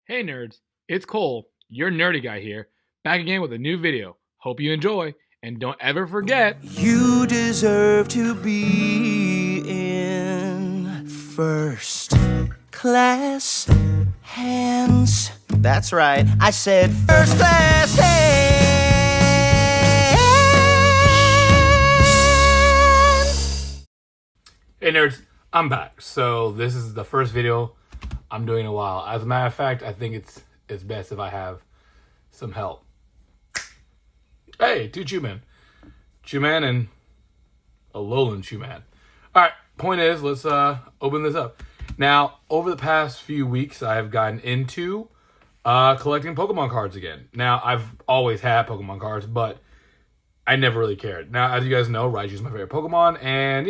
Hey nerds, it's Cole, your nerdy guy here, back again with a new video. Hope you enjoy, and don't ever forget, You deserve to be in first class hands. That's right, I said first class hands. hey nerds, I'm back. So this is the first video I'm doing in a while. As a matter of fact, I think it's best if I have some help. Hey, two Chew-Man and a Lowland Chew-Man. All right, point is, let's open this up. Now, over the past few weeks, I have gotten into collecting Pokemon cards again. Now, I've always had Pokemon cards, but I never really cared. Now, as you guys know, Raichu is my favorite Pokemon, and,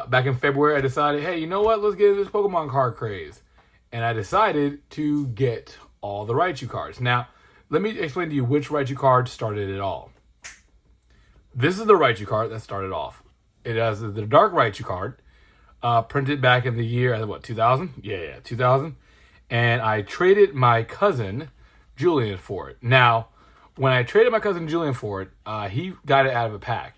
back in February, I decided, hey, you know what? Let's get into this Pokemon card craze. And I decided to get all the Raichu cards. Now, let me explain to you which Raichu card started it all. This is the Raichu card that started off. It has the Dark Raichu card, printed back in the year, 2000? Yeah, 2000. And I traded my cousin, Julian, for it. Now, when I traded my cousin Julian for it, he got it out of a pack.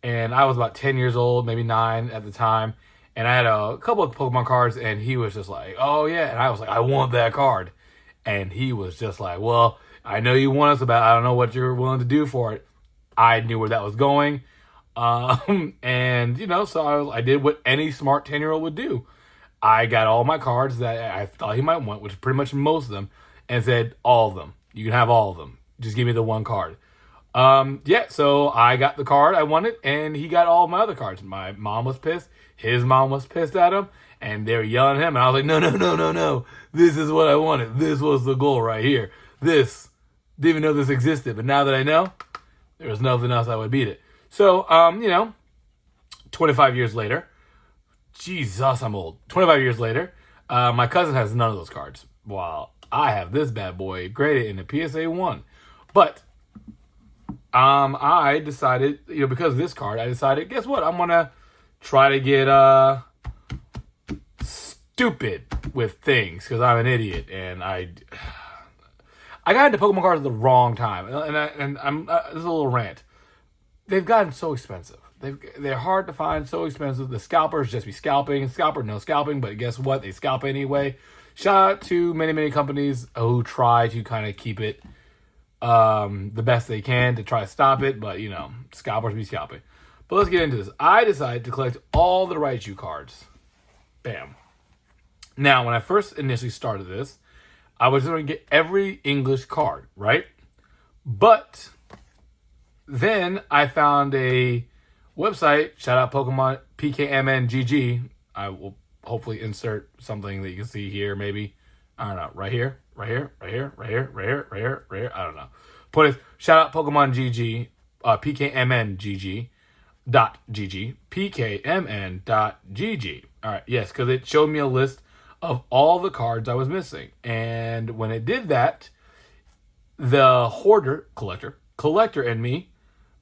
And I was about 10 years old, maybe 9 at the time. And I had a couple of Pokemon cards, and he was just like, oh, yeah. And I was like, I want that card. And he was just like, well, I know you want us about it. I don't know what you're willing to do for it. I knew where that was going. So I did what any smart 10-year-old would do. I got all my cards that I thought he might want, which is pretty much most of them, and said, all of them. You can have all of them. Just give me the one card. So I got the card I wanted, and he got all of my other cards. My mom was pissed. His mom was pissed at him, and they were yelling at him. And I was like, no. This is what I wanted. This was the goal right here. This, didn't even know this existed. But now that I know, there was nothing else that would beat it. So, 25 years later, Jesus, I'm old. 25 years later, my cousin has none of those cards, while I have this bad boy graded in a PSA 1. But I decided, because of this card, I decided, guess what? I'm going to try to get stupid with things, because I'm an idiot, and I got into Pokemon cards at the wrong time. And I'm this is a little rant. They've gotten so expensive. They're hard to find, so expensive. The scalpers just be scalping. Scalper, no scalping, but guess what? They scalp anyway. Shout out to many companies who try to kind of keep it the best they can to try to stop it, but scalpers be scalping. But let's get into this. I decided to collect all the Raichu cards. Bam. Now, when I first initially started this, I was going to get every English card, right? But then I found a website, shout out Pokemon PKMNGG. I will hopefully insert something that you can see here, maybe. I don't know, right here. I don't know. Point is, shout out Pokemon GG, PKMN.gg. All right, yes, because it showed me a list of all the cards I was missing. And when it did that, the collector in me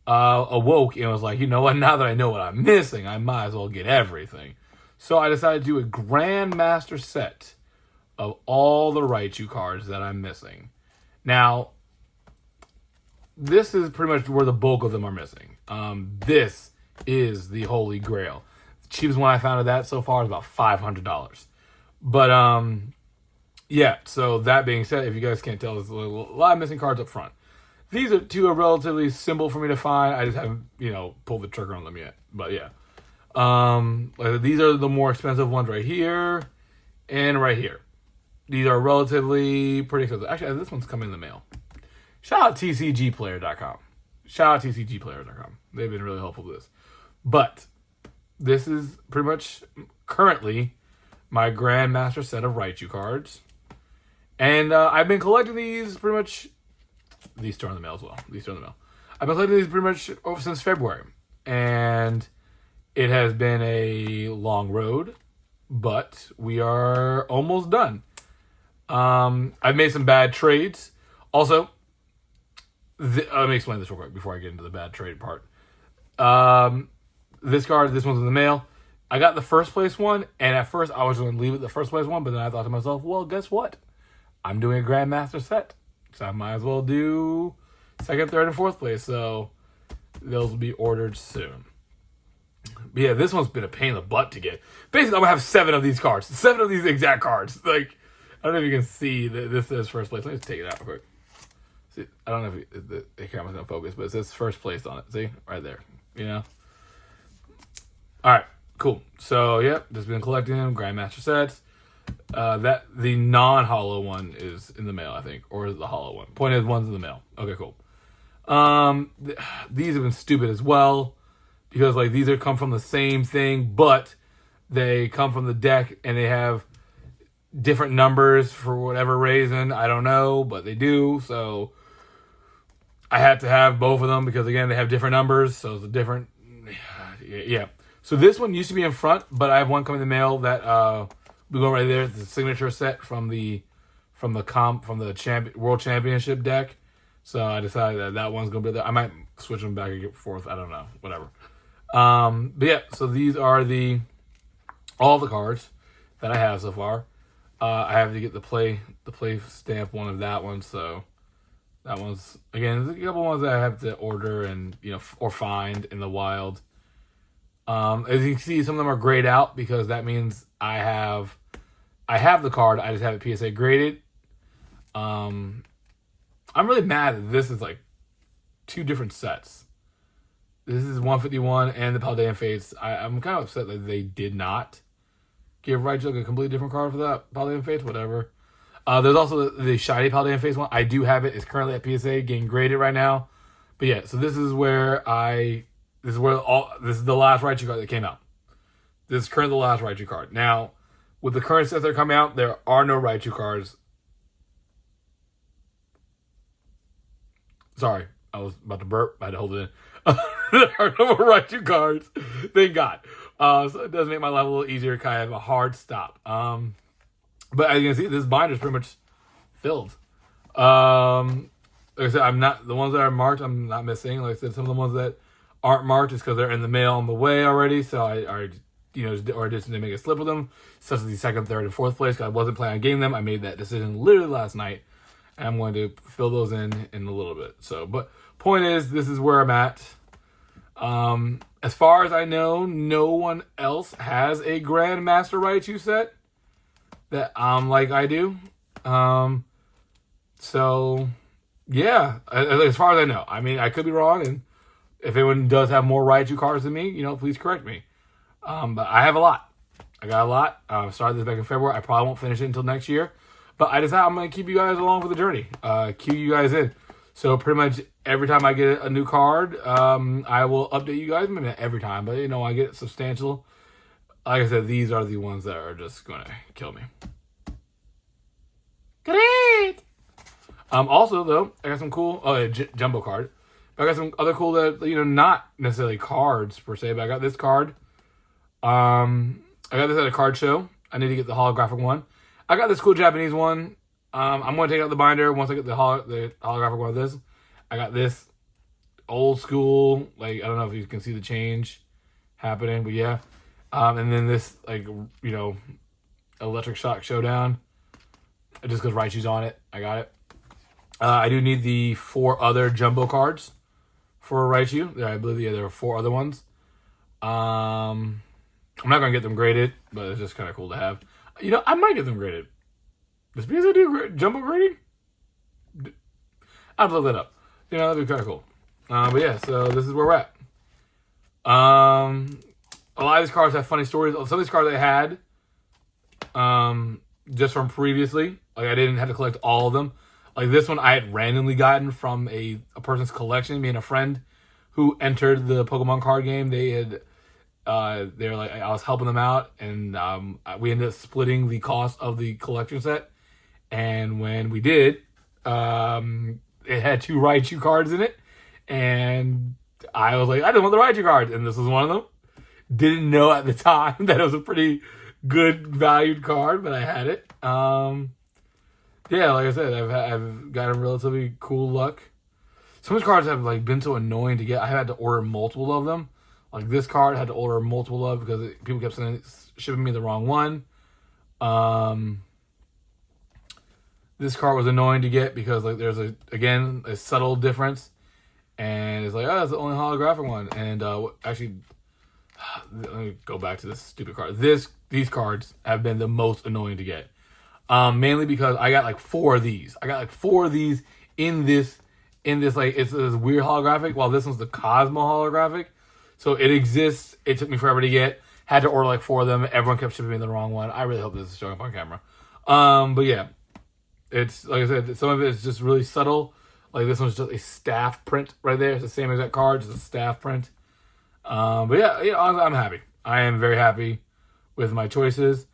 awoke and was like, you know what, now that I know what I'm missing, I might as well get everything. So I decided to do a grandmaster set of all the Raichu cards that I'm missing. Now, this is pretty much where the bulk of them are missing. This is the holy grail. The cheapest one I found of that so far is about $500. But, so that being said, if you guys can't tell, there's a lot of missing cards up front. These two are relatively simple for me to find. I just haven't, pulled the trigger on them yet. But, yeah. These are the more expensive ones right here and right here. These are relatively pretty expensive. Actually, this one's coming in the mail. Shout out TCGplayer.com. They've been really helpful with this. But this is pretty much currently my Grandmaster set of Raichu cards. And I've been collecting these pretty much. These two are in the mail as well. I've been collecting these pretty much since February. And it has been a long road, but we are almost done. I've made some bad trades. Also, let me explain this real quick before I get into the bad trade part. This one's in the mail. I got the first place one, and at first I was going to leave it the first place one, but then I thought to myself, well, guess what? I'm doing a grandmaster set, so I might as well do second, third, and fourth place. So those will be ordered soon. But yeah, this one's been a pain in the butt to get. Basically, I'm gonna have 7 of these cards, 7 of these exact cards. Like, I don't know if you can see that this says first place. Let me just take it out real quick. See, I don't know if the camera's gonna focus, but it says first place on it. See, right there. You know. All right, cool. So yep, just been collecting them, grandmaster sets. That the non-hollow one is in the mail, I think, or the hollow one. Point is, one's in the mail. Okay, cool. These have been stupid as well because like these are come from the same thing, but they come from the deck and they have different numbers for whatever reason. I don't know, but they do. So I had to have both of them because again they have different numbers, so it's a different. Yeah. So this one used to be in front, but I have one coming in the mail that we go right there. It's the signature set from the World Championship deck. So I decided that one's gonna be there. I might switch them back and forth. I don't know. Whatever. But yeah, so these are all the cards that I have so far. I have to get the play stamp one of that one. So that one's again. There's a couple ones that I have to order and or find in the wild. As you can see, some of them are grayed out because that means I have the card. I just have it PSA graded. I'm really mad that this is like 2 different sets. This is 151 and the Paldean Fates. I'm kind of upset that they did not give Raichu a completely different card for that Paldean Fates, whatever. There's also the shiny Paldean Fates one. I do have it. It's currently at PSA, getting graded right now. But yeah, so this is where this is the last Raichu card that came out. This is currently the last Raichu card. Now, with the current sets that are coming out, there are no Raichu cards. Sorry, I was about to burp. I had to hold it in. There are no more Raichu cards. Thank God. So it does make my life a little easier. Kind of a hard stop. But as you can see, this binder is pretty much filled. Like I said, I'm not the ones that are marked. I'm not missing. Like I said, some of the ones that aren't marked is because they're in the mail on the way already. So I just didn't make a slip with them. Such as the second, third, and fourth place. Because I wasn't planning on getting them. I made that decision literally last night. And I'm going to fill those in a little bit. So, but point is, this is where I'm at. As far as I know, no one else has a Grandmaster Raichu set that like I do. So yeah, as far as I know, I mean, I could be wrong, and if anyone does have more Raichu cards than me, please correct me. But I have a lot. I got a lot. Started this back in February. I probably won't finish it until next year. But I decided I'm going to keep you guys along for the journey. Cue you guys in. So pretty much every time I get a new card, I will update you guys. Maybe not every time, but I get it substantial. Like I said, these are the ones that are just going to kill me. Great! Also, though, I got some cool... jumbo card. But I got some other cool that, not necessarily cards per se, but I got this card. I got this at a card show. I need to get the holographic one. I got this cool Japanese one. I'm going to take out the binder once I get the holographic one of this. I got this old school, I don't know if you can see the change happening, but yeah. And then this, Electric Shock Showdown. Just because Raichu's on it. I got it. I do need the 4 other jumbo cards for Raichu. I believe there are 4 other ones. I'm not going to get them graded, but it's just kind of cool to have. I might get them graded. Does PSA do jumbo grading? I'd look that up. That'd be kind of cool. But yeah, so this is where we're at. A lot of these cards have funny stories. Some of these cards I had just from previously. I didn't have to collect all of them. Like this one I had randomly gotten from a person's collection. Me and a friend who entered the Pokemon card game. They were like, I was helping them out, and we ended up splitting the cost of the collection set. And when we did, it had 2 Raichu cards in it, and I was like, I just want the Raichu cards, and this was one of them. Didn't know at the time that it was a pretty good valued card, but I had it. Yeah, like I said, I've gotten relatively cool luck. Some of these cards have been so annoying to get. I had to order multiple of them. Like this card, I had to order multiple of because people kept shipping me the wrong one. this card was annoying to get because like there's a subtle difference, and it's like, oh, that's the only holographic one. And actually, let me go back to this stupid card. These cards have been the most annoying to get, mainly because I got like 4 of these. I got like 4 of these in this like it's this weird holographic. While this one's the Cosmo holographic, so it exists. It took me forever to get. Had to order like 4 of them. Everyone kept shipping me the wrong one. I really hope this is showing up on camera. But yeah, it's like I said, some of it is just really subtle. Like this one's just a staff print right there. It's the same exact card, just a staff print. But yeah, honestly, I'm happy. I am very happy with my choices.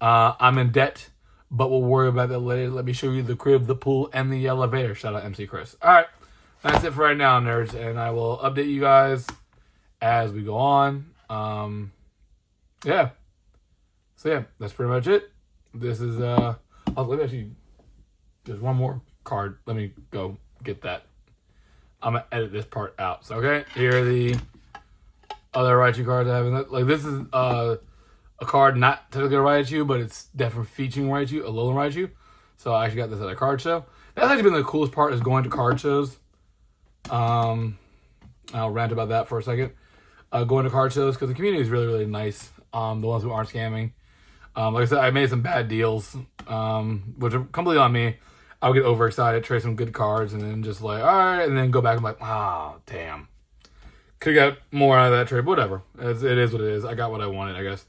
I'm in debt, but we'll worry about that later. Let me show you the crib, the pool, and the elevator. Shout out MC Chris. All right, that's it for right now, nerds, and I will update you guys as we go on. Yeah. So yeah, that's pretty much it. This is let me actually, there's one more card. Let me go get that. I'm gonna edit this part out. So okay, here are the other Raichu cards I have. Like this is a card not technically a Raichu, but it's definitely featuring Raichu, a Alolan Raichu. So I actually got this at a card show. That's actually been the coolest part, is going to card shows. I'll rant about that for a second. Going to card shows because the community is really, really nice. The ones who aren't scamming. Like I said, I made some bad deals, which are completely on me. I'll get overexcited, trade some good cards, and then just like, all right, and then go back and like, ah, damn. Could have got more out of that trade. Whatever. It is what it is. I got what I wanted, I guess.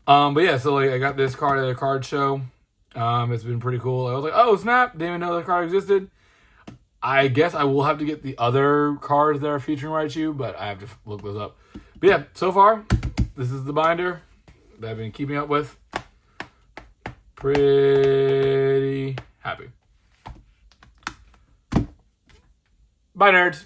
But yeah, so like I got this card at a card show. It's been pretty cool. I was like, oh, snap. Didn't even know the card existed. I guess I will have to get the other cards that are featuring Raichu, but I have to look those up. But yeah, so far, this is the binder that I've been keeping up with. Pretty happy. Bye, nerds.